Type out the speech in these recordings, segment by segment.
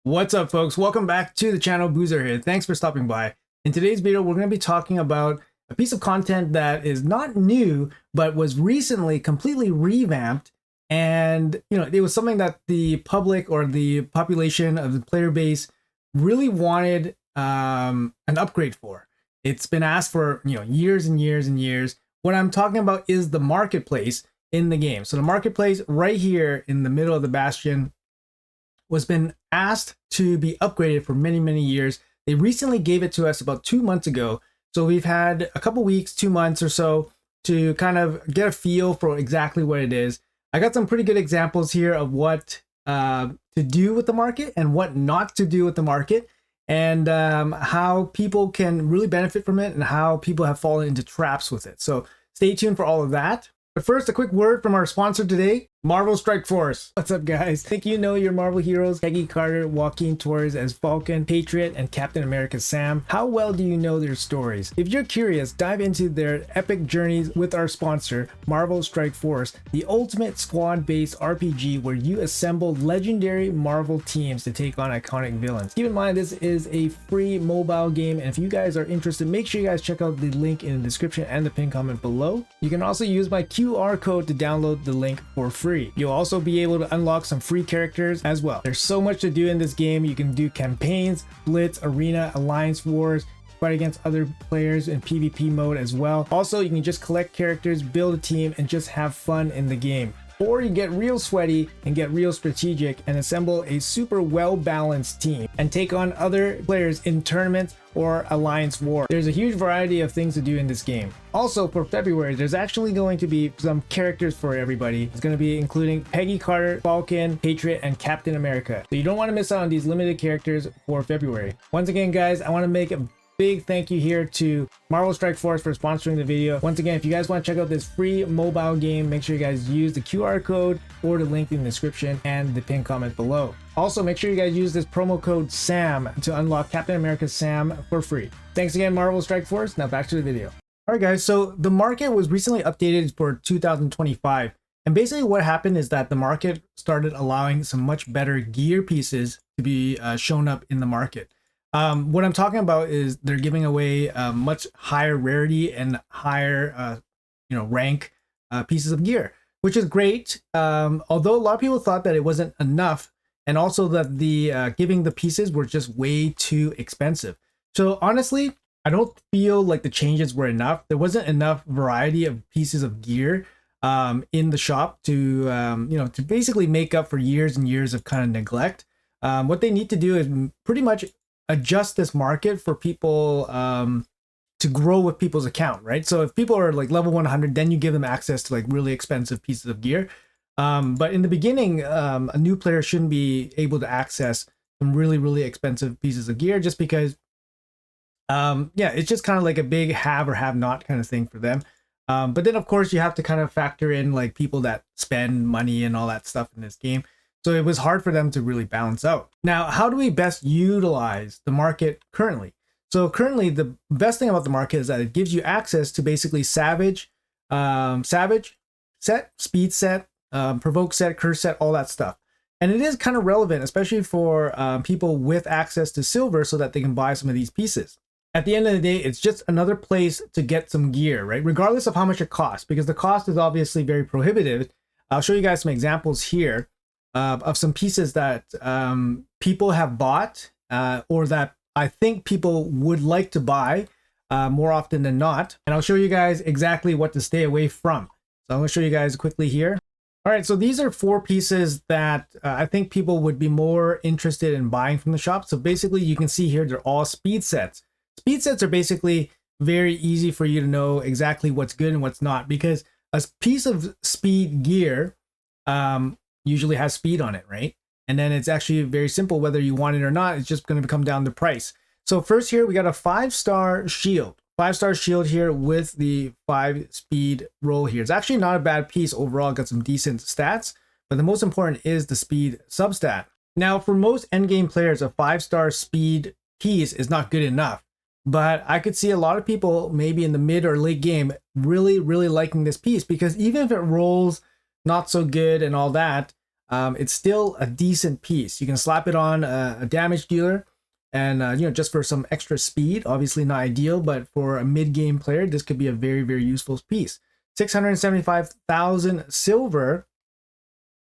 What's up, folks? Welcome back to the channel. Boozer here. Thanks for stopping by. In today's video, we're going to be talking about a piece of content that is not new, but was recently completely revamped. And, it was something that the public or the population of the player base really wanted an upgrade for. It's been asked for, years and years and years. What I'm talking about is the marketplace in the game. So the marketplace right here in the middle of the bastion was been asked to be upgraded for many, many years. They recently gave it to us about 2 months ago. So we've had a couple weeks, 2 months or so to kind of get a feel for exactly what it is. I got some pretty good examples here of what to do with the market and what not to do with the market, and how people can really benefit from it and how people have fallen into traps with it. So stay tuned for all of that. But first, a quick word from our sponsor today, Marvel Strike Force. What's up, guys? Think you know your Marvel heroes, Peggy Carter, Joaquin Torres as Falcon, Patriot, and Captain America Sam? How well do you know their stories? If you're curious, dive into their epic journeys with our sponsor, Marvel Strike Force, the ultimate squad-based RPG where you assemble legendary Marvel teams to take on iconic villains. Keep in mind, this is a free mobile game, and if you guys are interested, make sure you guys check out the link in the description and the pinned comment below. You can also use my QR code to download the link for free. You'll also be able to unlock some free characters as well. There's so much to do in this game. You can do campaigns, blitz, arena, alliance wars, fight against other players in PvP mode as well. Also, you can just collect characters, build a team, and just have fun in the game. Or you get real sweaty and get real strategic and assemble a super well-balanced team and take on other players in tournaments or alliance war. There's a huge variety of things to do in this game. Also, for February, there's actually going to be some characters for everybody. It's going to be including Peggy Carter, Falcon, Patriot, and Captain America. So you don't want to miss out on these limited characters for February. Once again, guys, I want to make a big thank you here to Marvel Strike Force for sponsoring the video. Once again, if you guys want to check out this free mobile game, make sure you guys use the QR code or the link in the description and the pinned comment below. Also, make sure you guys use this promo code SAM to unlock Captain America Sam for free. Thanks again, Marvel Strike Force. Now back to the video. All right, guys, so the market was recently updated for 2025. And basically what happened is that the market started allowing some much better gear pieces to be shown up in the market. What I'm talking about is they're giving away much higher rarity and higher, rank pieces of gear, which is great. Although a lot of people thought that it wasn't enough, and also that the giving the pieces were just way too expensive. So honestly, I don't feel like the changes were enough. There wasn't enough variety of pieces of gear in the shop to, to basically make up for years and years of kind of neglect. What they need to do is pretty much adjust this market for people to grow with people's account, right? So if people are like level 100, then you give them access to like really expensive pieces of gear. But in the beginning, a new player shouldn't be able to access some really, really expensive pieces of gear just because, it's just kind of like a big have or have not kind of thing for them. But then of course you have to kind of factor in like people that spend money and all that stuff in this game. So it was hard for them to really balance out. Now, how do we best utilize the market currently? So currently, the best thing about the market is that it gives you access to basically Savage set, Speed set, Provoke set, Curse set, all that stuff. And it is kind of relevant, especially for people with access to silver so that they can buy some of these pieces. At the end of the day, it's just another place to get some gear, right? Regardless of how much it costs, because the cost is obviously very prohibitive. I'll show you guys some examples here of some pieces that people have bought or that I think people would like to buy more often than not. And I'll show you guys exactly what to stay away from. So I'm going to show you guys quickly here. All right, so these are 4 pieces that I think people would be more interested in buying from the shop. So basically you can see here, they're all speed sets. Speed sets are basically very easy for you to know exactly what's good and what's not, because a piece of speed gear usually has speed on it, right? And then it's actually very simple whether you want it or not. It's just going to come down to price. So first here we got a 5-star shield. 5-star shield here with the 5-speed roll here. It's actually not a bad piece overall. Got some decent stats, but the most important is the speed substat. Now for most endgame players, a 5-star speed piece is not good enough. But I could see a lot of people maybe in the mid or late game really, really liking this piece, because even if it rolls not so good and all that, it's still a decent piece. You can slap it on a damage dealer and just for some extra speed. Obviously not ideal, but for a mid-game player, this could be a very, very useful piece. 675,000 silver,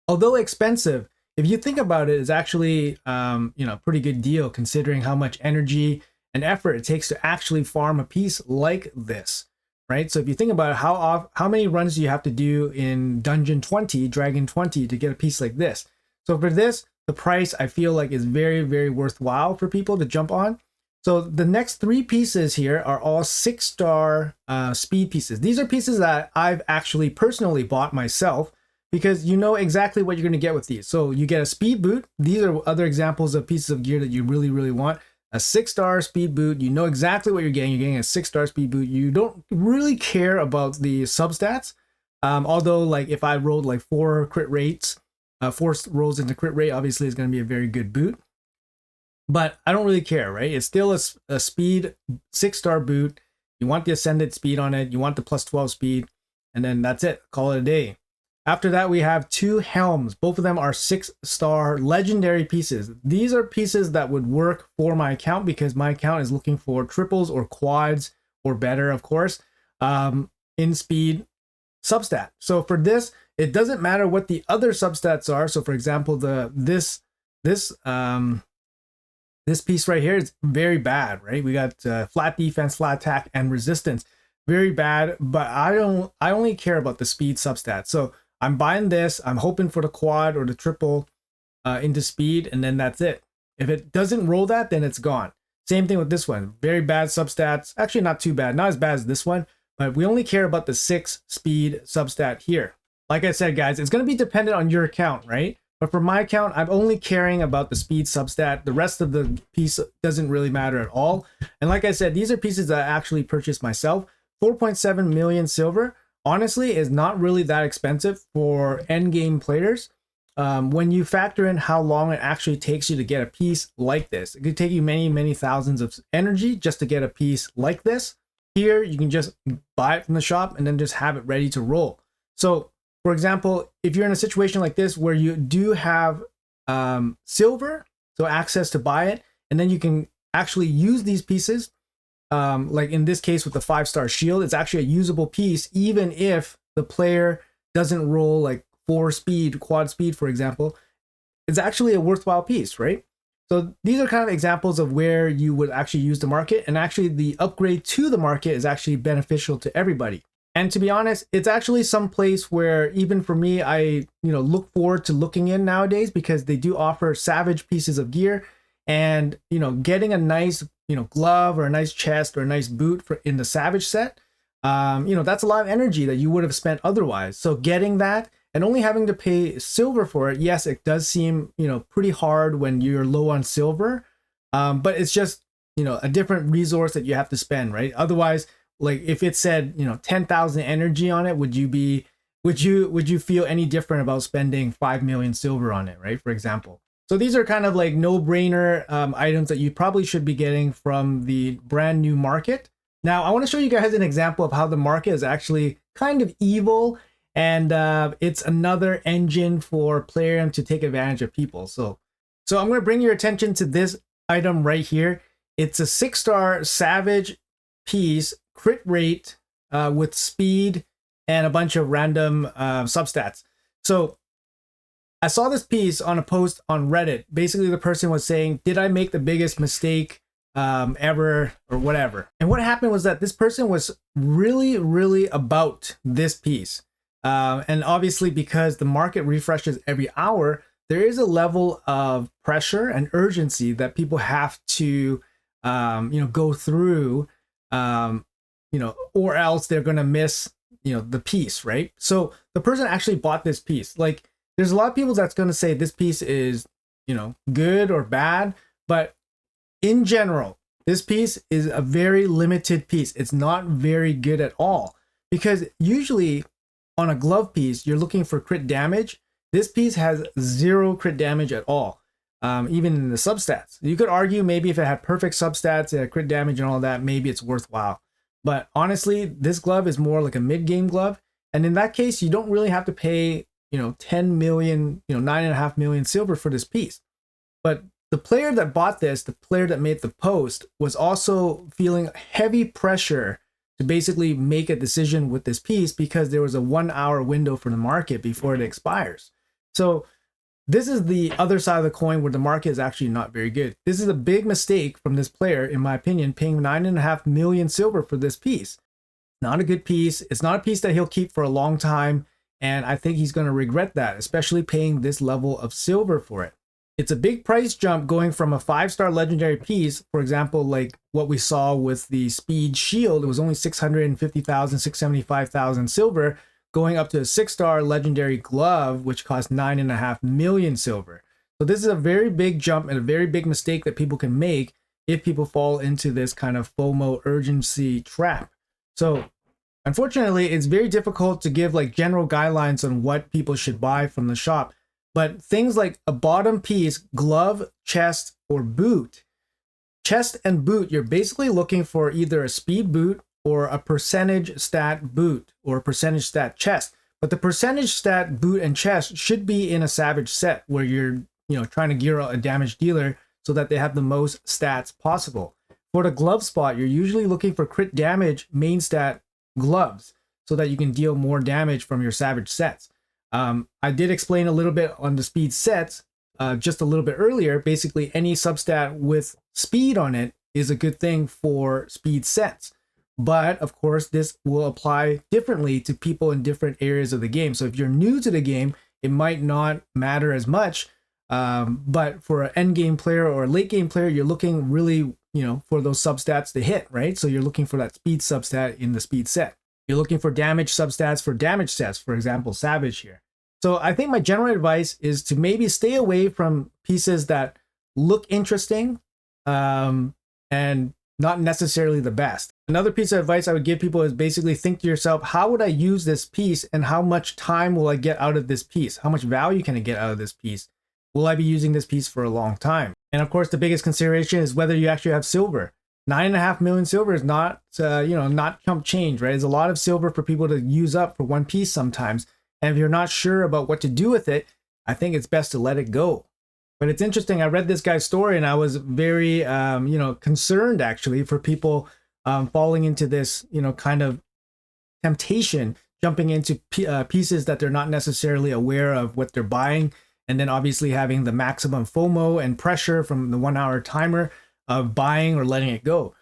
although expensive, if you think about it, is actually pretty good deal considering how much energy and effort it takes to actually farm a piece like this, right? So if you think about it, how many runs do you have to do in Dungeon 20, Dragon 20 to get a piece like this? So for this, the price I feel like is very, very worthwhile for people to jump on. So the next 3 pieces here are all 6-star speed pieces. These are pieces that I've actually personally bought myself because you know exactly what you're going to get with these. So you get a speed boot. These are other examples of pieces of gear that you really, really want. A 6-star speed boot. You know exactly what you're getting. You're getting a 6-star speed boot. You don't really care about the substats. Although like if I rolled like 4 crit rates, 4 rolls into crit rate, obviously it's going to be a very good boot. But I don't really care, right? It's still a speed 6-star boot. You want the ascended speed on it. You want the plus 12 speed. And then that's it. Call it a day. After that, we have 2 helms. Both of them are 6-star legendary pieces. These are pieces that would work for my account because my account is looking for triples or quads or better, of course, in speed substat. So for this, it doesn't matter what the other substats are. So for example, this piece right here is very bad, right? We got flat defense, flat attack, and resistance. Very bad, but I only care about the speed substat. So I'm buying this. I'm hoping for the quad or the triple into speed, and then that's it. If it doesn't roll that, then it's gone. Same thing with this one. Very bad substats. Actually, not too bad. Not as bad as this one, but we only care about the 6 speed substat here. Like I said, guys, it's going to be dependent on your account, right? But for my account, I'm only caring about the speed substat. The rest of the piece doesn't really matter at all. And like I said, these are pieces that I actually purchased myself. 4.7 million silver, honestly, is not really that expensive for endgame players. When you factor in how long it actually takes you to get a piece like this, it could take you many, many thousands of energy just to get a piece like this. Here, you can just buy it from the shop and then just have it ready to roll. So, for example, if you're in a situation like this where you do have silver, so access to buy it, and then you can actually use these pieces, like in this case with the 5-star shield, it's actually a usable piece, even if the player doesn't roll like 4 speed, quad speed, for example. It's actually a worthwhile piece, right? So these are kind of examples of where you would actually use the market, and actually the upgrade to the market is actually beneficial to everybody. And to be honest, it's actually some place where even for me, I look forward to looking in nowadays because they do offer savage pieces of gear, and getting a nice glove or a nice chest or a nice boot in the savage set, that's a lot of energy that you would have spent otherwise. So getting that and only having to pay silver for it, yes, it does seem pretty hard when you're low on silver, but it's just a different resource that you have to spend, right? Otherwise, like if it said 10,000 energy on it, would you feel any different about spending 5 million silver on it, right? For example. So these are kind of like no-brainer items that you probably should be getting from the brand new market. Now, I want to show you guys an example of how the market is actually kind of evil, and it's another engine for Plarium to take advantage of people. So I'm going to bring your attention to this item right here. It's a 6-star Savage piece, crit rate with speed and a bunch of random substats. So I saw this piece on a post on Reddit. Basically, the person was saying, did I make the biggest mistake ever or whatever? And what happened was that this person was really, really about this piece. And obviously, because the market refreshes every hour, there is a level of pressure and urgency that people have to, go through, or else they're going to miss, the piece, right? So the person actually bought this piece. Like, there's a lot of people that's going to say this piece is, good or bad, but in general, this piece is a very limited piece. It's not very good at all, because usually on a glove piece, you're looking for crit damage. This piece has 0 crit damage at all, even in the substats. You could argue maybe if it had perfect substats, crit damage and all that, maybe it's worthwhile. But honestly, this glove is more like a mid-game glove. And in that case, you don't really have to pay 10 million, 9.5 million silver for this piece. But the player that bought this, the player that made the post, was also feeling heavy pressure to basically make a decision with this piece because there was a 1 hour window for the market before it expires. So this is the other side of the coin where the market is actually not very good. This is a big mistake from this player, in my opinion, paying 9.5 million silver for this piece. Not a good piece. It's not a piece that he'll keep for a long time. And I think he's going to regret that, especially paying this level of silver for it. It's a big price jump going from a 5-star legendary piece, for example, like what we saw with the Speed Shield. It was only 650,000, 675,000 silver, going up to a 6-star legendary glove, which cost 9.5 million silver. So this is a very big jump and a very big mistake that people can make if people fall into this kind of FOMO urgency trap. So unfortunately, it's very difficult to give like general guidelines on what people should buy from the shop. But things like a bottom piece, glove, chest, or boot. Chest and boot, you're basically looking for either a speed boot or a percentage stat boot or a percentage stat chest. But the percentage stat boot and chest should be in a Savage set where you're trying to gear out a damage dealer so that they have the most stats possible. For the glove spot, you're usually looking for crit damage main stat gloves so that you can deal more damage from your Savage sets. I did explain a little bit on the speed sets just a little bit earlier. Basically, any substat with speed on it is a good thing for speed sets. But of course, this will apply differently to people in different areas of the game. So if you're new to the game, it might not matter as much. But for an end game player or a late game player, you're looking really, for those substats to hit, right? So you're looking for that speed substat in the speed set. You're looking for damage substats for damage sets, for example, Savage here. So I think my general advice is to maybe stay away from pieces that look interesting and not necessarily the best. Another piece of advice I would give people is basically think to yourself, how would I use this piece and how much time will I get out of this piece? How much value can I get out of this piece? Will I be using this piece for a long time? And of course, the biggest consideration is whether you actually have silver. 9.5 million silver is not, not chump change, right? It's a lot of silver for people to use up for one piece sometimes. And if you're not sure about what to do with it, I think it's best to let it go. But it's interesting. I read this guy's story and I was very, concerned actually for people falling into this, kind of temptation, jumping into pieces that they're not necessarily aware of what they're buying. And then obviously having the maximum FOMO and pressure from the 1 hour timer of buying or letting it go.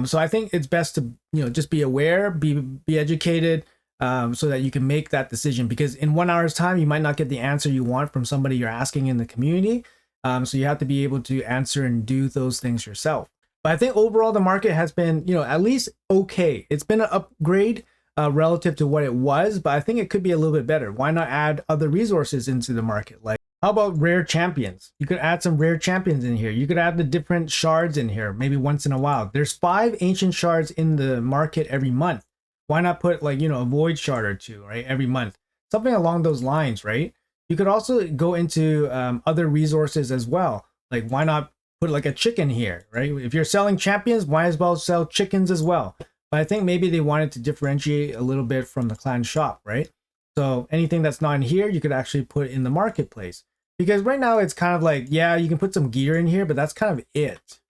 So I think it's best to, just be aware, be educated, so that you can make that decision, because in 1 hour's time, you might not get the answer you want from somebody you're asking in the community. So you have to be able to answer and do those things yourself. But I think overall, the market has been, at least okay. It's been an upgrade relative to what it was, but I think it could be a little bit better. Why not add other resources into the market? Like, how about rare champions? You could add some rare champions in here. You could add the different shards in here, maybe once in a while. There's 5 ancient shards in the market every month. Why not put like, a void shard or 2, right? Every month, something along those lines, right? You could also go into other resources as well. Like, why not put like a chicken here, right? If you're selling champions, might as well sell chickens as well. But I think maybe they wanted to differentiate a little bit from the clan shop, right? So anything that's not in here, you could actually put in the marketplace. Because right now it's kind of like, yeah, you can put some gear in here, but that's kind of it.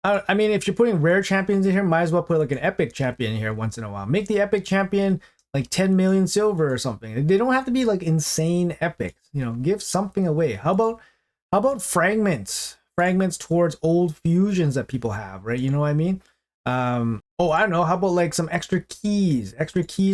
I mean, if you're putting rare champions in here, might as well put like an epic champion in here once in a while. Make the epic champion like 10 million silver or something. They don't have to be like insane epics, give something away. How about fragments? Fragments towards old fusions that people have, right? You know what I mean? I don't know. How about like some extra keys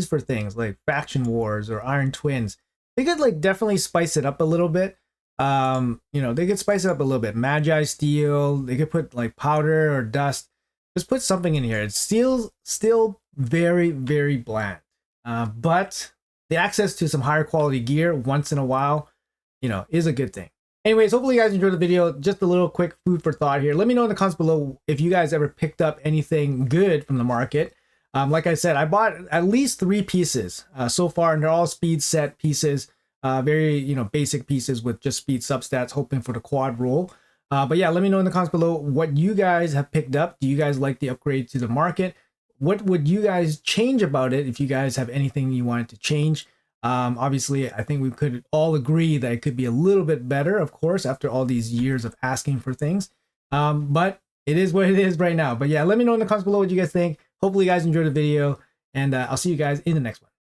for things like faction wars or iron twins? They could like definitely spice it up a little bit. They could spice it up a little bit. Magi steel, they could put like powder or dust. Just put something in here. It's still very, very bland. But the access to some higher quality gear once in a while, is a good thing. Anyways, hopefully you guys enjoyed the video. Just a little quick food for thought here. Let me know in the comments below if you guys ever picked up anything good from the market. Like I said, I bought at least 3 pieces so far, and they're all speed set pieces. Very, basic pieces with just speed substats, hoping for the quad roll. But yeah, let me know in the comments below what you guys have picked up. Do you guys like the upgrade to the market? What would you guys change about it if you guys have anything you wanted to change? Obviously, I think we could all agree that it could be a little bit better, of course, after all these years of asking for things. But it is what it is right now. But yeah, let me know in the comments below what you guys think. Hopefully you guys enjoyed the video, and I'll see you guys in the next one.